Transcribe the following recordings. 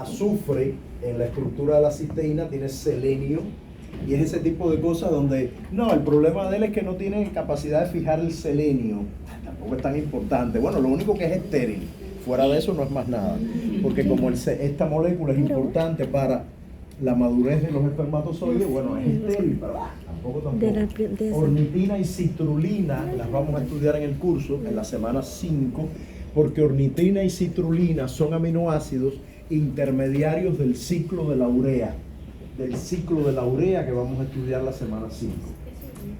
azufre en la estructura de la cisteína, tiene selenio, y es ese tipo de cosas donde, no, el problema de él es que no tiene capacidad de fijar el selenio, tampoco es tan importante. Bueno, lo único que es estéril, fuera de eso no es más nada, porque como esta molécula es importante para la madurez de los espermatozoides, bueno, es estéril, pero tampoco. Ornitina y citrulina las vamos a estudiar en el curso, en la semana 5, porque ornitina y citrulina son aminoácidos intermediarios del ciclo de la urea, que vamos a estudiar la semana 5.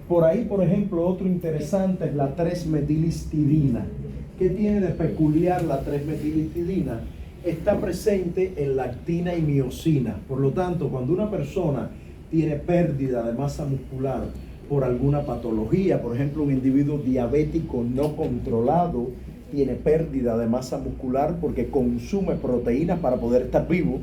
Por ahí, por ejemplo, otro interesante es la 3-metilhistidina. ¿Qué tiene de peculiar la 3-metilhistidina? Está presente en lactina y miosina. Por lo tanto, cuando una persona tiene pérdida de masa muscular por alguna patología, por ejemplo, un individuo diabético no controlado tiene pérdida de masa muscular porque consume proteínas para poder estar vivo,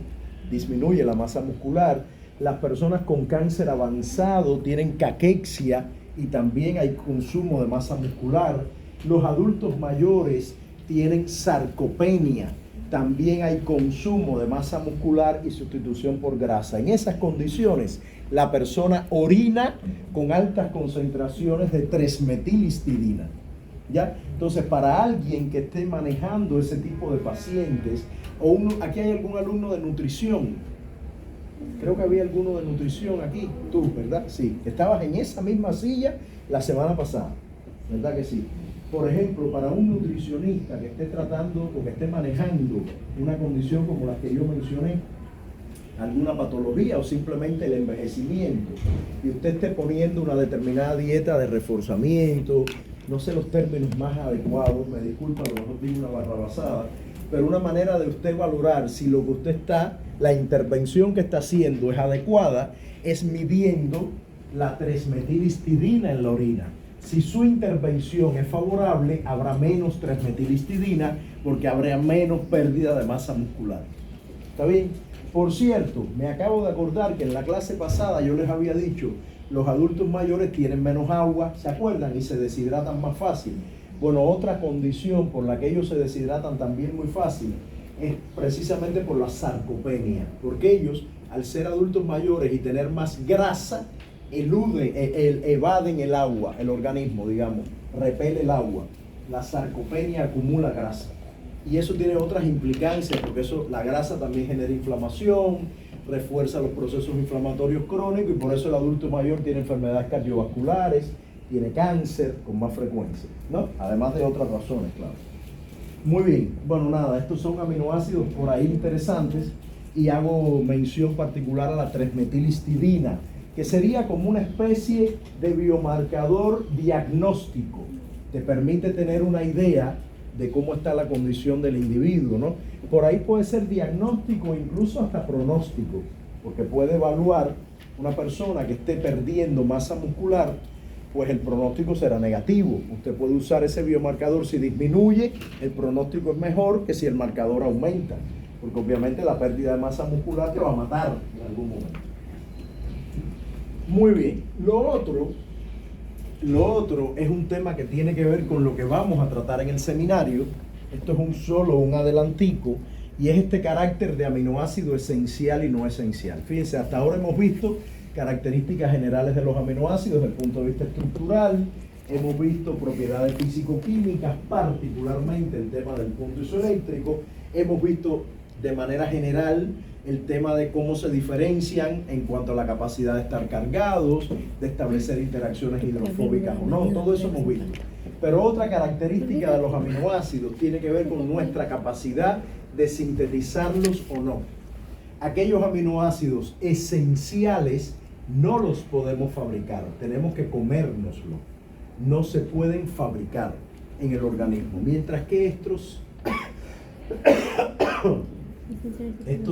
disminuye la masa muscular. Las personas con cáncer avanzado tienen caquexia y también hay consumo de masa muscular. Los adultos mayores tienen sarcopenia, también hay consumo de masa muscular y sustitución por grasa. En esas condiciones, la persona orina con altas concentraciones de 3-metilhistidina. ¿Ya? Entonces, para alguien que esté manejando ese tipo de pacientes, aquí hay algún alumno de nutrición. Creo que había alguno de nutrición aquí, tú, ¿verdad? Sí, estabas en esa misma silla la semana pasada, ¿verdad que sí? Por ejemplo, para un nutricionista que esté tratando o que esté manejando una condición como la que yo mencioné, alguna patología o simplemente el envejecimiento, y usted esté poniendo una determinada dieta de reforzamiento, no sé los términos más adecuados, me disculpa, a lo mejor digo una barrabasada, pero una manera de usted valorar si lo que usted está, la intervención que está haciendo es adecuada, es midiendo la 3-metilhistidina en la orina. Si su intervención es favorable, habrá menos 3-metilhistidina porque habrá menos pérdida de masa muscular. ¿Está bien? Por cierto, me acabo de acordar que en la clase pasada yo les había dicho, los adultos mayores tienen menos agua, ¿se acuerdan? Y se deshidratan más fácil. Bueno, otra condición por la que ellos se deshidratan también muy fácil es precisamente por la sarcopenia, porque ellos, al ser adultos mayores y tener más grasa, evaden el agua, el organismo, digamos, repele el agua. La sarcopenia acumula grasa. Y eso tiene otras implicancias, porque la grasa también genera inflamación, refuerza los procesos inflamatorios crónicos, y por eso el adulto mayor tiene enfermedades cardiovasculares, tiene cáncer con más frecuencia, ¿no? Además de otras razones, claro. Muy bien, bueno, nada, estos son aminoácidos por ahí interesantes, y hago mención particular a la 3-metilhistidina, que sería como una especie de biomarcador diagnóstico. Te permite tener una idea de cómo está la condición del individuo, ¿no? Por ahí puede ser diagnóstico, incluso hasta pronóstico, porque puede evaluar una persona que esté perdiendo masa muscular, pues el pronóstico será negativo. Usted puede usar ese biomarcador. Si disminuye, el pronóstico es mejor que si el marcador aumenta, porque obviamente la pérdida de masa muscular te va a matar en algún momento. Muy bien, lo otro es un tema que tiene que ver con lo que vamos a tratar en el seminario. Esto es un adelantico, y es este carácter de aminoácido esencial y no esencial. Fíjense, hasta ahora hemos visto características generales de los aminoácidos desde el punto de vista estructural, hemos visto propiedades físico-químicas, particularmente el tema del punto isoeléctrico, hemos visto de manera general el tema de cómo se diferencian en cuanto a la capacidad de estar cargados, de establecer interacciones hidrofóbicas o no, todo eso hemos visto. Pero otra característica de los aminoácidos tiene que ver con nuestra capacidad de sintetizarlos o no. Aquellos aminoácidos esenciales no los podemos fabricar, tenemos que comérnoslo. No se pueden fabricar en el organismo, mientras que estos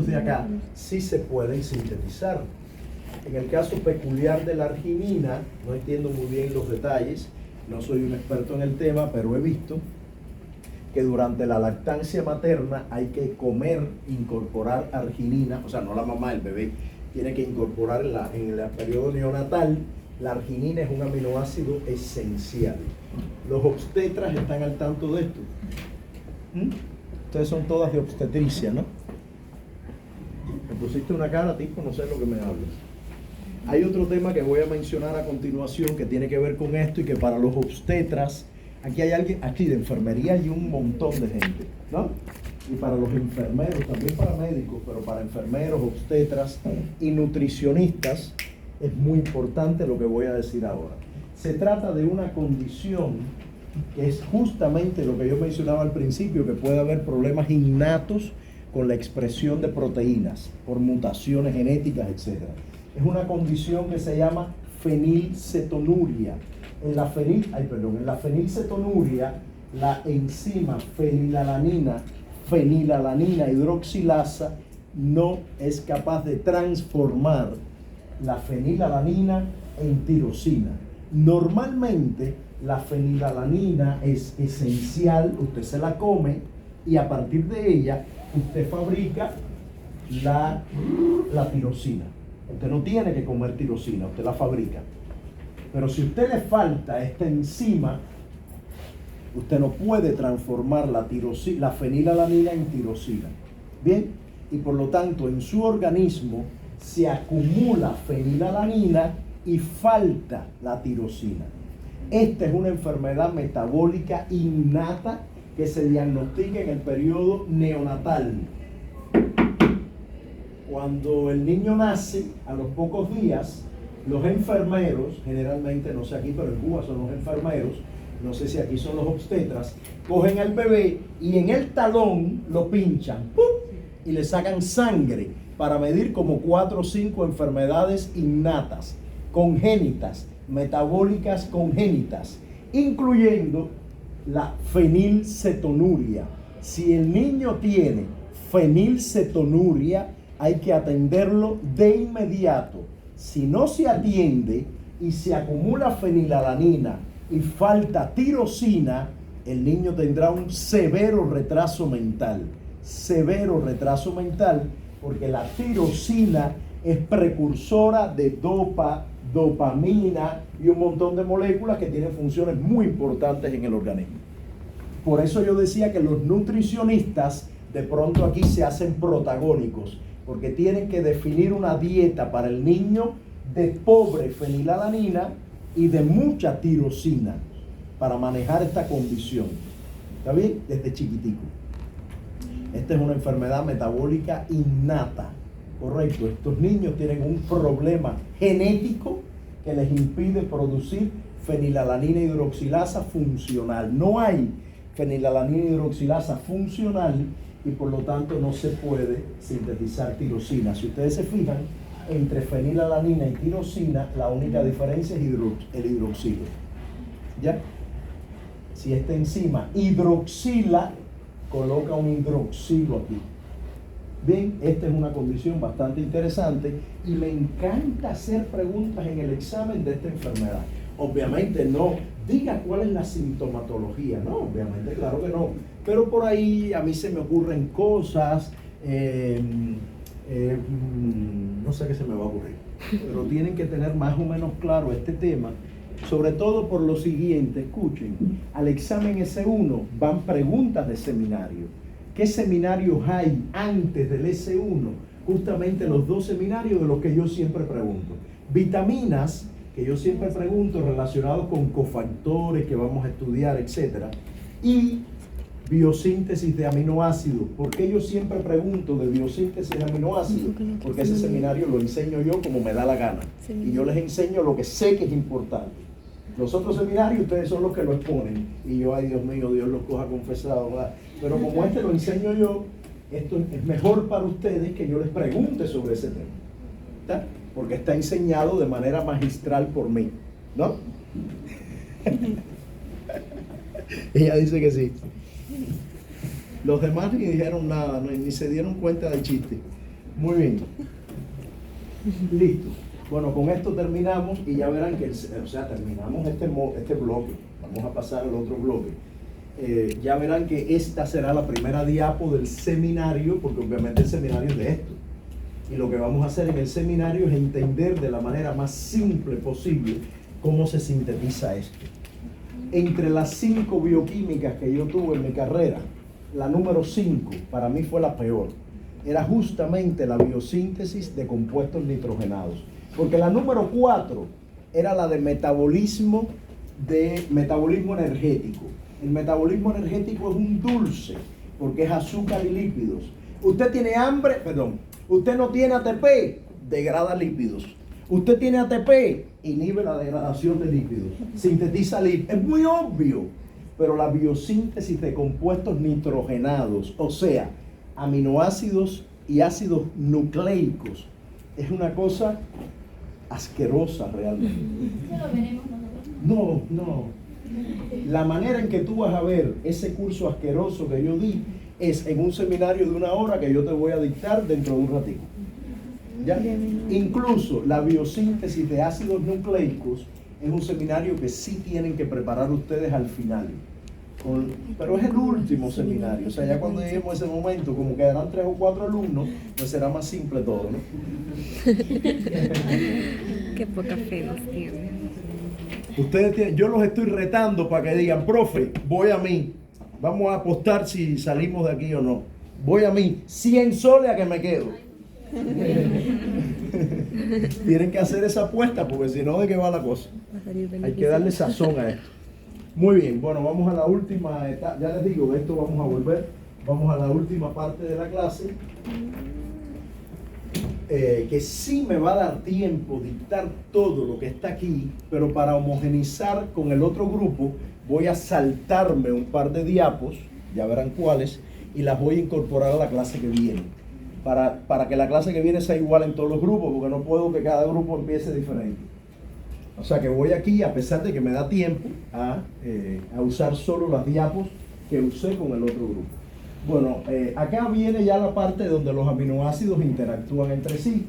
de acá sí se pueden sintetizar. En el caso peculiar de la arginina, no entiendo muy bien los detalles, no soy un experto en el tema, pero he visto que durante la lactancia materna hay que incorporar arginina, o sea, no la mamá, el bebé tiene que incorporar en el periodo neonatal. La arginina es un aminoácido esencial. Los obstetras están al tanto de esto. Ustedes son todas de obstetricia, ¿no? pusiste una cara, tipo, no sé lo que me hablas. Hay otro tema que voy a mencionar a continuación que tiene que ver con esto y que para los obstetras, aquí hay alguien, aquí de enfermería hay un montón de gente, ¿no? Y para los enfermeros, también para médicos, pero para enfermeros, obstetras y nutricionistas, es muy importante lo que voy a decir ahora. Se trata de una condición que es justamente lo que yo mencionaba al principio, que puede haber problemas innatos con la expresión de proteínas, por mutaciones genéticas, etc. Es una condición que se llama fenilcetonuria. En la fenilcetonuria, la enzima fenilalanina hidroxilasa no es capaz de transformar la fenilalanina en tirosina. Normalmente la fenilalanina es esencial, usted se la come y a partir de ella usted fabrica la tirosina. Usted no tiene que comer tirosina, usted la fabrica. Pero si a usted le falta esta enzima, usted no puede transformar la fenilalanina en tirosina. Bien, y por lo tanto en su organismo se acumula fenilalanina y falta la tirosina. Esta es una enfermedad metabólica innata que se diagnostica en el periodo neonatal. Cuando el niño nace, a los pocos días, los enfermeros, generalmente, no sé aquí, pero en Cuba son los enfermeros, no sé si aquí son los obstetras, cogen al bebé y en el talón lo pinchan, ¡pum!, y le sacan sangre para medir como 4 o 5 enfermedades innatas, congénitas, metabólicas congénitas, incluyendo la fenilcetonuria. Si el niño tiene fenilcetonuria, hay que atenderlo de inmediato. Si no se atiende y se acumula fenilalanina y falta tirosina, el niño tendrá un severo retraso mental, porque la tirosina es precursora de dopamina y un montón de moléculas que tienen funciones muy importantes en el organismo. Por eso yo decía que los nutricionistas de pronto aquí se hacen protagónicos, porque tienen que definir una dieta para el niño de pobre fenilalanina y de mucha tirosina para manejar esta condición. ¿Está bien? Desde chiquitico. Esta es una enfermedad metabólica innata. Correcto, estos niños tienen un problema genético que les impide producir fenilalanina hidroxilasa funcional. No hay fenilalanina hidroxilasa funcional y por lo tanto no se puede sintetizar tirosina. Si ustedes se fijan, entre fenilalanina y tirosina, la única diferencia es el hidroxilo. ¿Ya? Si esta enzima hidroxila, coloca un hidroxilo aquí. Bien, esta es una condición bastante interesante y me encanta hacer preguntas en el examen de esta enfermedad. Obviamente no diga cuál es la sintomatología, no, obviamente, claro que no, pero por ahí a mí se me ocurren cosas, no sé qué se me va a ocurrir, pero tienen que tener más o menos claro este tema, sobre todo por lo siguiente. Escuchen, al examen S1 van preguntas de seminario. ¿Qué seminarios hay antes del S1? Justamente los 2 seminarios de los que yo siempre pregunto. Vitaminas, que yo siempre pregunto, relacionados con cofactores que vamos a estudiar, etc. Y biosíntesis de aminoácidos. ¿Por qué yo siempre pregunto de biosíntesis de aminoácidos? Porque ese seminario lo enseño yo como me da la gana. Y yo les enseño lo que sé que es importante. Los otros seminarios, ustedes son los que lo exponen. Y yo, ay Dios mío, Dios los coja confesado, ¿verdad? Pero como este lo enseño yo, esto es mejor para ustedes que yo les pregunte sobre ese tema. ¿Está? Porque está enseñado de manera magistral por mí, ¿no? Ella dice que sí. Los demás ni dijeron nada, ni se dieron cuenta del chiste. Muy bien. Listo. Bueno, con esto terminamos y ya verán que, terminamos este bloque. Vamos a pasar al otro bloque. Ya verán que esta será la primera diapo del seminario, porque obviamente el seminario es de esto. Y lo que vamos a hacer en el seminario es entender de la manera más simple posible cómo se sintetiza esto. Entre las 5 bioquímicas que yo tuve en mi carrera, la número 5 para mí fue la peor. era justamente la biosíntesis de compuestos nitrogenados. Porque la número 4 era la de metabolismo energético. El metabolismo energético es un dulce, porque es azúcar y lípidos. Usted tiene hambre, usted no tiene ATP, degrada lípidos. Usted tiene ATP, inhibe la degradación de lípidos, sintetiza lípidos. Es muy obvio, pero la biosíntesis de compuestos nitrogenados, o sea, aminoácidos y ácidos nucleicos, es una cosa asquerosa realmente. ¿Ya lo veremos nosotros? No. La manera en que tú vas a ver ese curso asqueroso que yo di es en un seminario de 1 hora que yo te voy a dictar dentro de un ratito. ¿Ya? Incluso la biosíntesis de ácidos nucleicos es un seminario que sí tienen que preparar ustedes al final. Pero es el último seminario, o sea, ya cuando lleguemos a ese momento, como quedarán 3 o 4 alumnos, pues será más simple todo, ¿no? Qué poca fe nos tiene. Yo los estoy retando para que digan, profe, voy a mí, vamos a apostar si salimos de aquí o no. Voy a mí, 100 soles a que me quedo. Tienen que hacer esa apuesta porque si no, ¿de qué va la cosa? Hay que darle sazón a esto. Muy bien, bueno, vamos a la última etapa. Ya les digo, de esto vamos a volver. Vamos a la última parte de la clase. Que sí me va a dar tiempo dictar todo lo que está aquí, pero para homogenizar con el otro grupo voy a saltarme un par de diapos, ya verán cuáles, y las voy a incorporar a la clase que viene, para que la clase que viene sea igual en todos los grupos, porque no puedo que cada grupo empiece diferente. O sea que voy aquí, a pesar de que me da tiempo, a usar solo las diapos que usé con el otro grupo. Bueno, acá viene ya la parte donde los aminoácidos interactúan entre sí.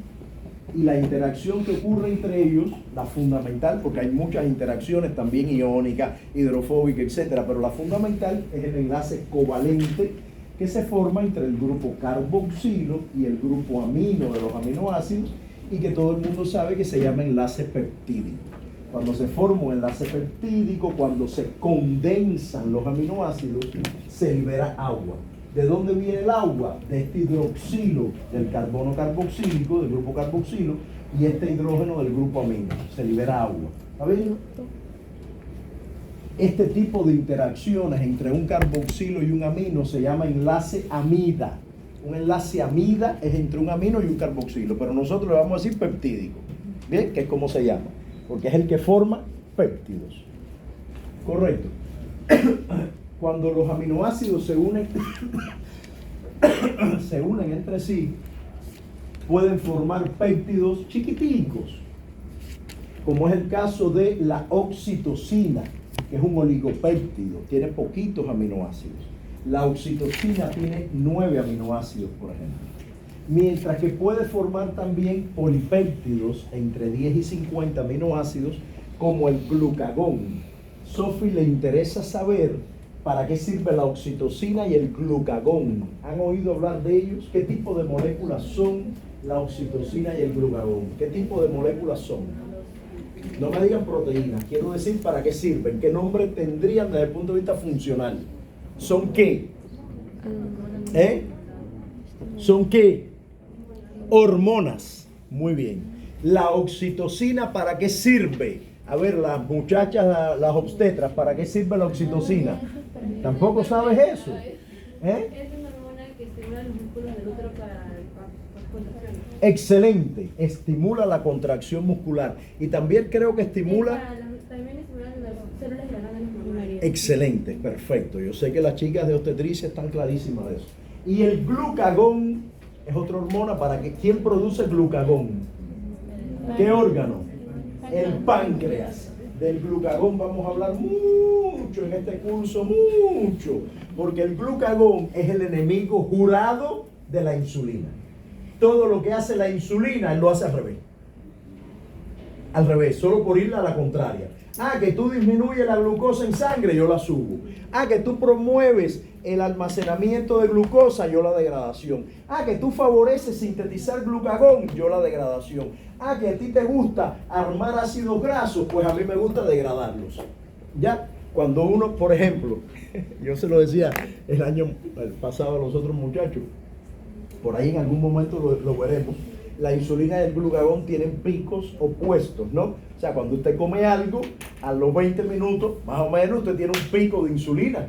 Y la interacción que ocurre entre ellos, la fundamental, porque hay muchas interacciones también iónicas, hidrofóbicas, etcétera, pero la fundamental es el enlace covalente que se forma entre el grupo carboxilo y el grupo amino de los aminoácidos, y que todo el mundo sabe que se llama enlace peptídico. Cuando se forma un enlace peptídico, cuando se condensan los aminoácidos, se libera agua. ¿De dónde viene el agua? De este hidroxilo del carbono carboxílico, del grupo carboxilo, y este hidrógeno del grupo amino. Se libera agua. ¿Está bien? Este tipo de interacciones entre un carboxilo y un amino se llama enlace amida. Un enlace amida es entre un amino y un carboxilo, pero nosotros le vamos a decir peptídico. ¿Bien? Que es como se llama, porque es el que forma péptidos. Correcto. Cuando los aminoácidos se unen entre sí, pueden formar péptidos chiquiticos, como es el caso de la oxitocina, que es un oligopéptido, tiene poquitos aminoácidos. La oxitocina tiene 9 aminoácidos, por ejemplo. Mientras que puede formar también polipéptidos entre 10 y 50 aminoácidos, como el glucagón. Sophie le interesa saber para qué sirve la oxitocina y el glucagón. ¿Han oído hablar de ellos? ¿Qué tipo de moléculas son la oxitocina y el glucagón? ¿Qué tipo de moléculas son? No me digan proteínas, quiero decir para qué sirven, qué nombre tendrían desde el punto de vista funcional. ¿Son qué? ¿Son qué? Hormonas. Muy bien. La oxitocina, ¿para qué sirve? A ver, las muchachas, las obstetras, ¿para qué sirve la oxitocina? ¿Tampoco sabes eso? Es una hormona que estimula los músculos del útero para contracciones. Excelente, estimula la contracción muscular y también creo que estimula... También estimula las células grandes mamarias. Excelente, perfecto. Yo sé que las chicas de obstetricia están clarísimas de eso. Y el glucagón es otra hormona para que... ¿Quién produce glucagón? ¿Qué órgano? El páncreas. Del glucagón vamos a hablar mucho en este curso, mucho, porque el glucagón es el enemigo jurado de la insulina. Todo lo que hace la insulina, él lo hace al revés. Al revés, solo por irle a la contraria. Ah, que tú disminuyes la glucosa en sangre, yo la subo. Ah, que tú promueves el almacenamiento de glucosa, yo la degradación. Ah, que tú favoreces sintetizar glucagón, yo la degradación. Ah, que a ti te gusta armar ácidos grasos, pues a mí me gusta degradarlos. Ya, cuando uno, por ejemplo, yo se lo decía el año pasado a los otros muchachos, por ahí en algún momento lo veremos, la insulina y el glucagón tienen picos opuestos, ¿no? O sea, cuando usted come algo, a los 20 minutos, más o menos, usted tiene un pico de insulina.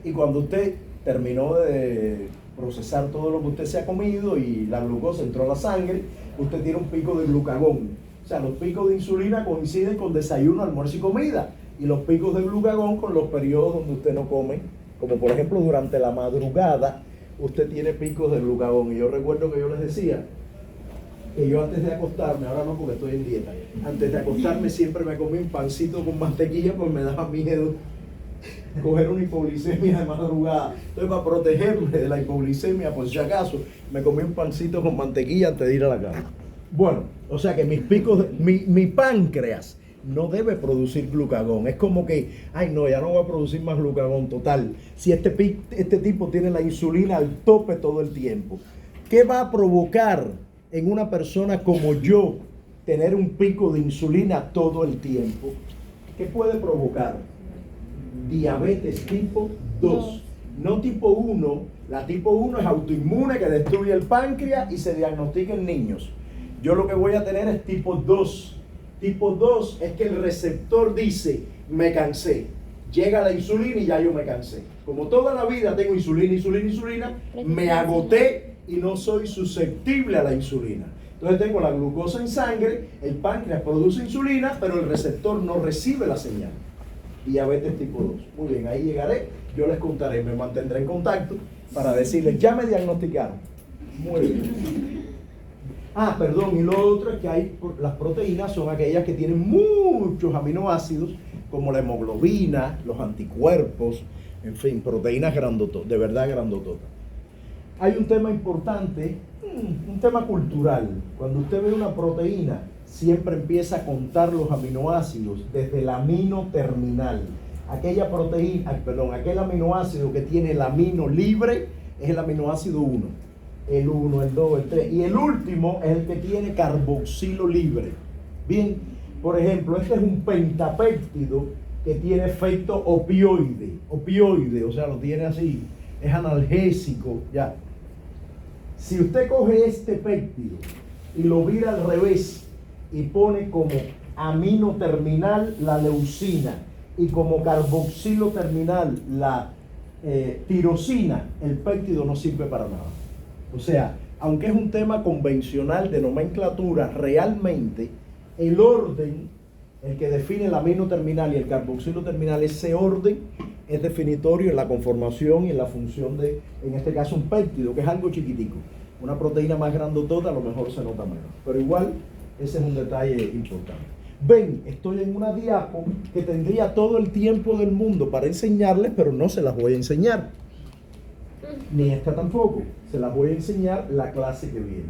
Y cuando usted terminó de procesar todo lo que usted se ha comido y la glucosa entró a la sangre, usted tiene un pico de glucagón. O sea, los picos de insulina coinciden con desayuno, almuerzo y comida. Y los picos de glucagón con los periodos donde usted no come, como por ejemplo durante la madrugada, usted tiene picos de glucagón. Y yo recuerdo que yo les decía que yo antes de acostarme, ahora no porque estoy en dieta, antes de acostarme siempre me comí un pancito con mantequilla porque me daba miedo coger una hipoglicemia de madrugada. Entonces, para protegerme de la hipoglicemia, por si acaso, me comí un pancito con mantequilla antes de ir a la cama. Bueno, o sea que mis picos, mi páncreas no debe producir glucagón. Es como que, ay no, ya no voy a producir más glucagón. Total, si este tipo tiene la insulina al tope todo el tiempo, ¿qué va a provocar en una persona como yo tener un pico de insulina todo el tiempo? ¿Qué puede provocar? Diabetes tipo 2, no tipo 1. La tipo 1 es autoinmune que destruye el páncreas y se diagnostica en niños. Yo lo que voy a tener es tipo 2. Tipo 2 es que el receptor dice, me cansé. Llega la insulina y ya yo me cansé. Como toda la vida tengo insulina, me agoté y no soy susceptible a la insulina. Entonces tengo la glucosa en sangre, el páncreas produce insulina, pero el receptor no recibe la señal. Diabetes tipo 2. Muy bien, ahí llegaré, yo les contaré, me mantendré en contacto para decirles, ya me diagnosticaron. Muy bien. Perdón, y lo otro es que las proteínas son aquellas que tienen muchos aminoácidos, como la hemoglobina, los anticuerpos, en fin, proteínas grandototas, de verdad grandototas. Hay un tema importante, un tema cultural. Cuando usted ve una proteína, siempre empieza a contar los aminoácidos desde el amino terminal. Aquel aminoácido que tiene el amino libre es el aminoácido 1. El 1, el 2, el 3. Y el último es el que tiene carboxilo libre. Bien, por ejemplo, este es un pentapéptido que tiene efecto opioide, o sea, lo tiene así, es analgésico, ya. Si usted coge este péptido y lo vira al revés y pone como amino terminal la leucina y como carboxilo terminal la tirosina, el péptido no sirve para nada. O sea, aunque es un tema convencional de nomenclatura, realmente el orden, el que define el amino terminal y el carboxilo terminal, ese orden es definitorio en la conformación y en la función de, en este caso, un péptido, que es algo chiquitico. Una proteína más grandotota a lo mejor se nota menos, pero igual ese es un detalle importante. Ven, estoy en una diapo que tendría todo el tiempo del mundo para enseñarles, pero no se las voy a enseñar. Ni esta tampoco. Se las voy a enseñar la clase que viene.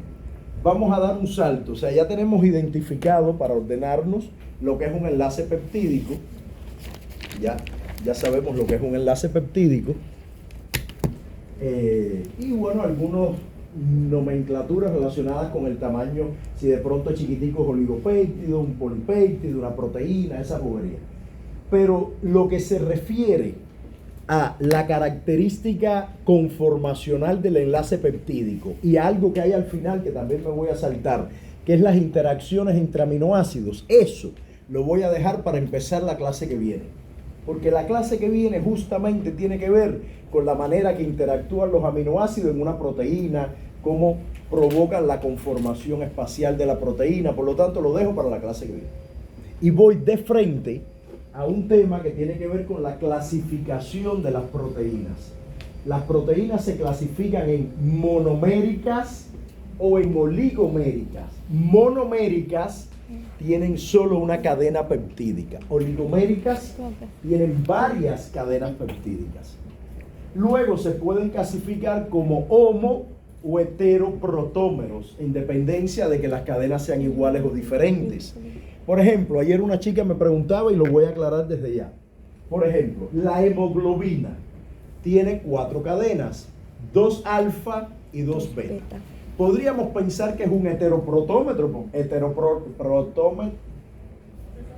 Vamos a dar un salto. O sea, ya tenemos identificado para ordenarnos lo que es un enlace peptídico. Ya sabemos lo que es un enlace peptídico. Y bueno, algunas nomenclaturas relacionadas con el tamaño, si de pronto es chiquitico es oligopéptido, un polipéptido, una proteína, esa bobería. Pero lo que se refiere a la característica conformacional del enlace peptídico y algo que hay al final que también me voy a saltar, que es las interacciones entre aminoácidos, eso lo voy a dejar para empezar la clase que viene. Porque la clase que viene justamente tiene que ver con la manera que interactúan los aminoácidos en una proteína, cómo provocan la conformación espacial de la proteína. Por lo tanto, lo dejo para la clase que viene. Y voy de frente a un tema que tiene que ver con la clasificación de las proteínas. Las proteínas se clasifican en monoméricas o en oligoméricas. Monoméricas tienen solo una cadena peptídica. Oligoméricas tienen varias cadenas peptídicas. Luego se pueden clasificar como homo o heteroprotómeros, en dependencia de que las cadenas sean iguales o diferentes. Por ejemplo, ayer una chica me preguntaba y lo voy a aclarar desde ya. Por ejemplo, la hemoglobina tiene 4 cadenas, 2 alfa y 2 beta. Podríamos pensar que es un heteroprotómetro,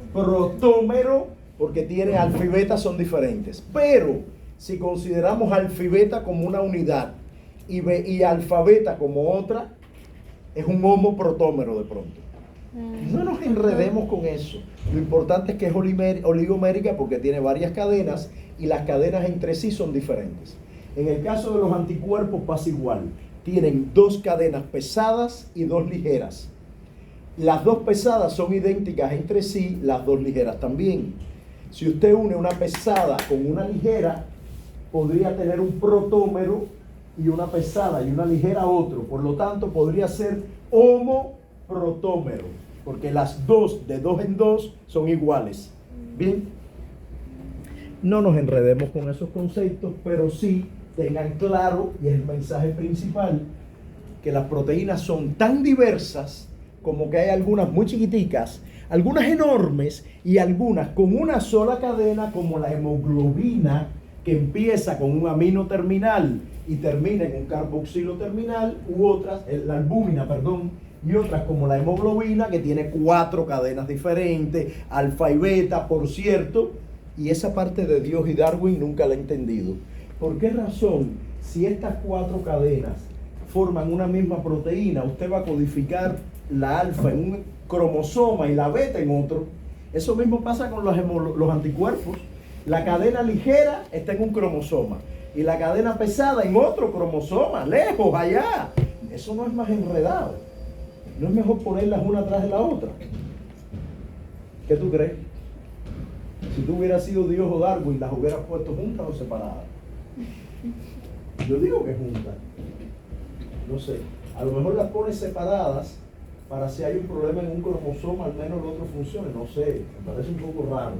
protómero, porque tiene alfa y beta son diferentes. Pero si consideramos alfa y beta como una unidad y alfa beta como otra, es un homoprotómero de pronto. No nos enredemos con eso. Lo importante es que es oligomérica porque tiene varias cadenas y las cadenas entre sí son diferentes. En el caso de los anticuerpos pasa igual. Tienen 2 cadenas pesadas y 2 ligeras. Las 2 pesadas son idénticas entre sí, las 2 ligeras también. Si usted une una pesada con una ligera, podría tener un protómero y una pesada y una ligera otro. Por lo tanto, podría ser homoprotómero, porque las 2 de 2 en 2 son iguales. Bien, no nos enredemos con esos conceptos, pero sí tengan claro, y es el mensaje principal, que las proteínas son tan diversas como que hay algunas muy chiquiticas, algunas enormes y algunas con una sola cadena, como la hemoglobina, que empieza con un amino terminal y termina en un carboxilo terminal, u otras, la albúmina, perdón, y otras como la hemoglobina, que tiene 4 cadenas diferentes, alfa y beta, por cierto, y esa parte de Dios y Darwin nunca la he entendido. ¿Por qué razón, si estas 4 cadenas forman una misma proteína, usted va a codificar la alfa en un cromosoma y la beta en otro? Eso mismo pasa con los anticuerpos. La cadena ligera está en un cromosoma y la cadena pesada en otro cromosoma, lejos, allá. Eso no es más enredado. ¿No es mejor ponerlas una atrás de la otra? ¿Qué tú crees? Si tú hubieras sido Dios o Darwin, ¿las hubieras puesto juntas o separadas? Yo digo que juntas. No sé. A lo mejor las pones separadas para si hay un problema en un cromosoma, al menos el otro funcione. No sé, me parece un poco raro.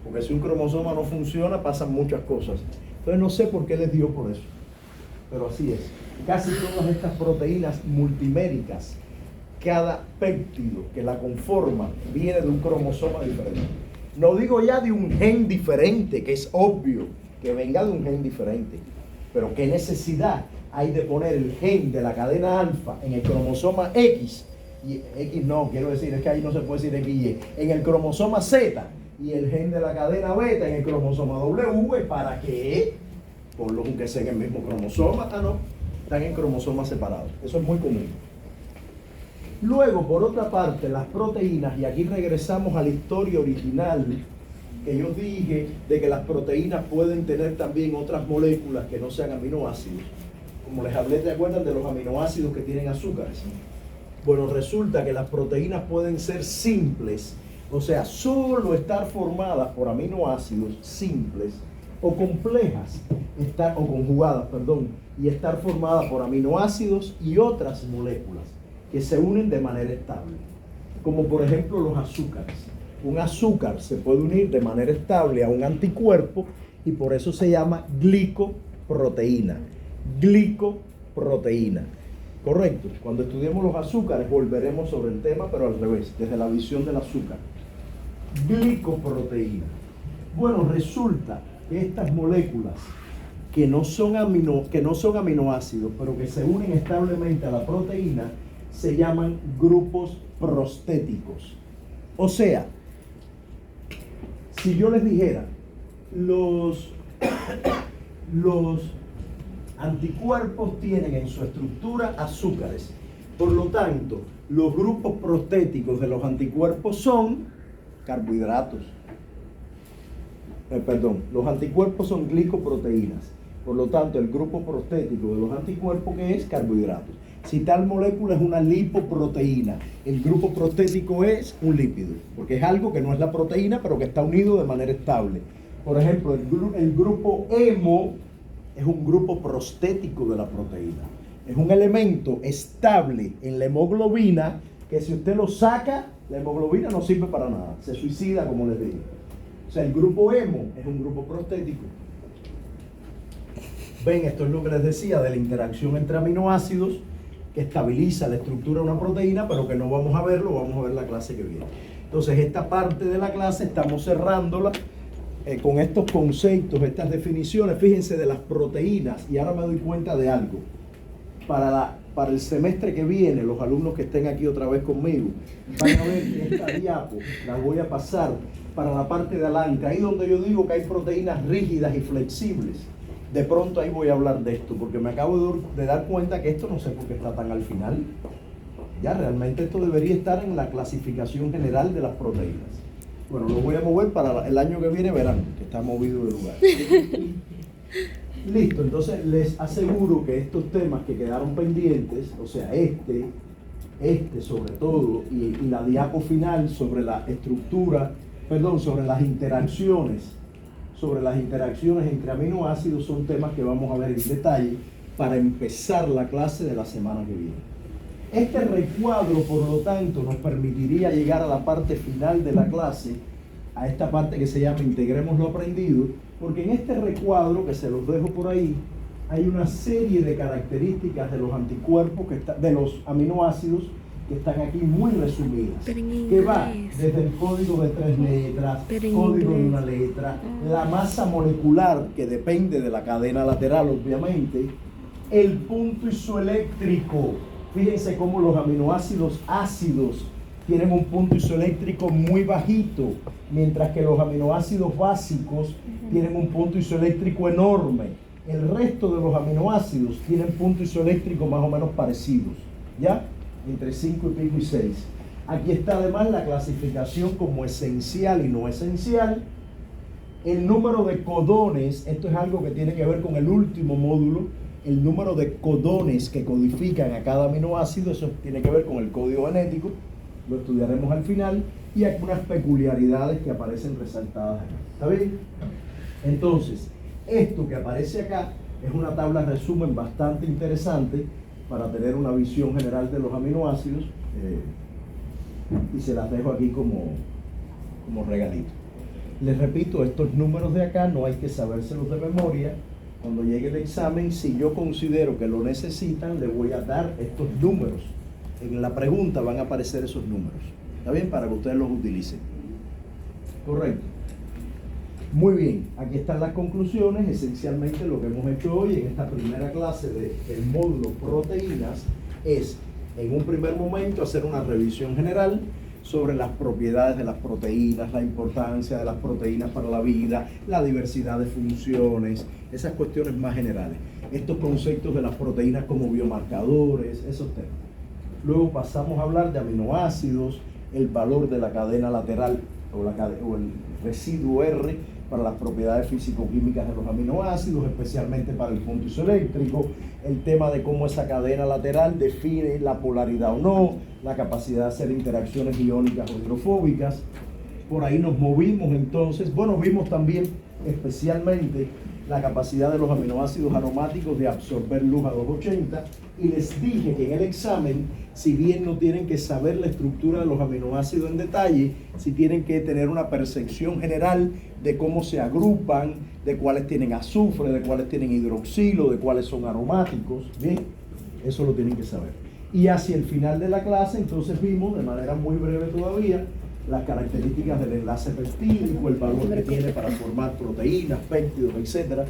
Porque si un cromosoma no funciona, pasan muchas cosas. Entonces no sé por qué les dio por eso. Pero así es. Casi todas estas proteínas multiméricas, cada péptido que la conforma viene de un cromosoma diferente. No digo ya de un gen diferente, que es obvio que venga de un gen diferente. Pero ¿qué necesidad hay de poner el gen de la cadena alfa en el cromosoma X? Y X no, quiero decir, es que ahí no se puede decir X y Y. En el cromosoma Z y el gen de la cadena beta en el cromosoma W, ¿para qué? Por lo que sea en el mismo cromosoma. Ah, no, están en cromosomas separados. Eso es muy común. Luego, por otra parte, las proteínas, y aquí regresamos a la historia original que yo dije de que las proteínas pueden tener también otras moléculas que no sean aminoácidos. Como les hablé, ¿te acuerdan de los aminoácidos que tienen azúcares? Bueno, resulta que las proteínas pueden ser simples, o sea, solo estar formadas por aminoácidos simples, o complejas, o conjugadas, perdón, y estar formadas por aminoácidos y otras moléculas que se unen de manera estable, como por ejemplo los azúcares. Un azúcar se puede unir de manera estable a un anticuerpo y por eso se llama glicoproteína. Glicoproteína. Correcto. Cuando estudiemos los azúcares volveremos sobre el tema, pero al revés, desde la visión del azúcar. Glicoproteína. Bueno, resulta que estas moléculas que no son aminoácidos, pero que se unen establemente a la proteína, se llaman grupos prostéticos. O sea, si yo les dijera, los anticuerpos tienen en su estructura azúcares, por lo tanto, los grupos prostéticos de los anticuerpos son carbohidratos. Los anticuerpos son glicoproteínas, por lo tanto, el grupo prostético de los anticuerpos, ¿qué es? Carbohidratos. Si tal molécula es una lipoproteína, el grupo prostético es un lípido, porque es algo que no es la proteína, pero que está unido de manera estable. Por ejemplo, el grupo hemo es un grupo prostético de la proteína. Es un elemento estable en la hemoglobina que si usted lo saca, la hemoglobina no sirve para nada, se suicida, como les digo. O sea, el grupo hemo es un grupo prostético. Ven, esto es lo que les decía de la interacción entre aminoácidos que estabiliza la estructura de una proteína, pero que no vamos a verlo, vamos a ver la clase que viene. Entonces, esta parte de la clase estamos cerrándola con estos conceptos, estas definiciones, fíjense, de las proteínas, y ahora me doy cuenta de algo. Para el semestre que viene, los alumnos que estén aquí otra vez conmigo, van a ver que esta diapo la voy a pasar para la parte de adelante, ahí donde yo digo que hay proteínas rígidas y flexibles. De pronto ahí voy a hablar de esto, porque me acabo de dar cuenta que esto no sé por qué está tan al final. Ya realmente esto debería estar en la clasificación general de las proteínas. Bueno, lo voy a mover para el año que viene, verán que está movido de lugar. Listo, entonces les aseguro que estos temas que quedaron pendientes, o sea, este sobre todo, y la diapo final sobre la estructura, sobre las interacciones entre aminoácidos, son temas que vamos a ver en detalle para empezar la clase de la semana que viene. Este recuadro, por lo tanto, nos permitiría llegar a la parte final de la clase, a esta parte que se llama Integremos lo aprendido, porque en este recuadro, que se los dejo por ahí, hay una serie de características de los anticuerpos, de los aminoácidos, que están aquí muy resumidas, que va desde el código de 3 letras, código de una letra, la masa molecular, que depende de la cadena lateral, obviamente, el punto isoeléctrico. Fíjense cómo los aminoácidos ácidos tienen un punto isoeléctrico muy bajito, mientras que los aminoácidos básicos tienen un punto isoeléctrico enorme. El resto de los aminoácidos tienen puntos isoeléctricos más o menos parecidos, ¿ya? Entre 5 y pico y 6. Aquí está además la clasificación como esencial y no esencial. El número de codones, esto es algo que tiene que ver con el último módulo, el número de codones que codifican a cada aminoácido, eso tiene que ver con el código genético, lo estudiaremos al final, y algunas peculiaridades que aparecen resaltadas acá. ¿Está bien? Entonces, esto que aparece acá es una tabla de resumen bastante interesante para tener una visión general de los aminoácidos, y se las dejo aquí como regalito. Les repito, estos números de acá no hay que sabérselos de memoria. Cuando llegue el examen, si yo considero que lo necesitan, le voy a dar estos números. En la pregunta van a aparecer esos números. ¿Está bien? Para que ustedes los utilicen. Correcto. Muy bien, aquí están las conclusiones. Esencialmente lo que hemos hecho hoy en esta primera clase del módulo proteínas es, en un primer momento, hacer una revisión general sobre las propiedades de las proteínas, la importancia de las proteínas para la vida, la diversidad de funciones, esas cuestiones más generales. Estos conceptos de las proteínas como biomarcadores, esos temas. Luego pasamos a hablar de aminoácidos, el valor de la cadena lateral o el residuo R para las propiedades físico-químicas de los aminoácidos, especialmente para el punto isoeléctrico, el tema de cómo esa cadena lateral define la polaridad o no, la capacidad de hacer interacciones iónicas o hidrofóbicas. Por ahí nos movimos entonces, vimos también especialmente la capacidad de los aminoácidos aromáticos de absorber luz a 280, y les dije que en el examen, si bien no tienen que saber la estructura de los aminoácidos en detalle, sí tienen que tener una percepción general de cómo se agrupan, de cuáles tienen azufre, de cuáles tienen hidroxilo, de cuáles son aromáticos. Bien, eso lo tienen que saber. Y hacia el final de la clase, entonces vimos de manera muy breve todavía las características del enlace peptídico, el valor que tiene para formar proteínas, péptidos, etc.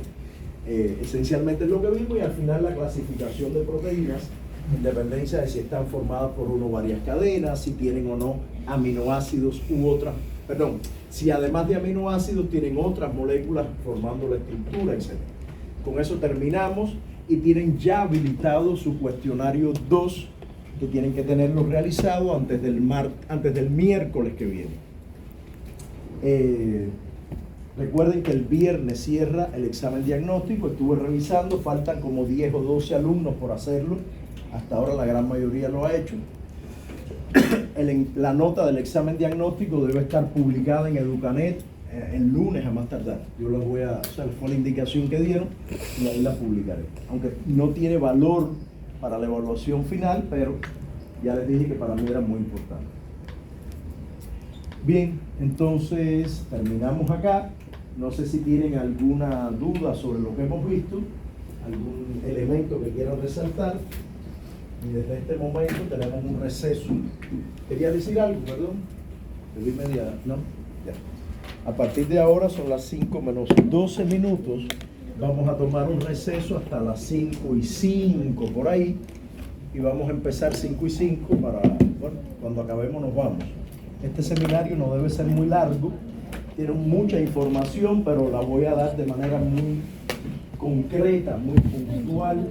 Esencialmente es lo que vimos, y al final la clasificación de proteínas, en dependencia de si están formadas por una o varias cadenas, si tienen o no aminoácidos u otras, si además de aminoácidos tienen otras moléculas formando la estructura, etc. Con eso terminamos, y tienen ya habilitado su cuestionario 2, que tienen que tenerlo realizado antes del miércoles que viene. Recuerden que el viernes cierra el examen diagnóstico. Estuve revisando, faltan como 10 o 12 alumnos por hacerlo. Hasta ahora la gran mayoría lo ha hecho. La nota del examen diagnóstico debe estar publicada en Educanet el lunes a más tardar. Yo les voy a, fue la indicación que dieron, y ahí la publicaré. Aunque no tiene valor para la evaluación final, pero ya les dije que para mí era muy importante. Bien, entonces terminamos acá. No sé si tienen alguna duda sobre lo que hemos visto, algún elemento que quieran resaltar. Y desde este momento tenemos un receso. ¿Quería decir algo, perdón? Te vi media, ¿no? Ya. A partir de ahora son las 5 menos 12 minutos. Vamos a tomar un receso hasta las 5 y 5 por ahí. Y vamos a empezar 5 y 5 para, cuando acabemos nos vamos. Este seminario no debe ser muy largo. Tiene mucha información, pero la voy a dar de manera muy concreta, muy puntual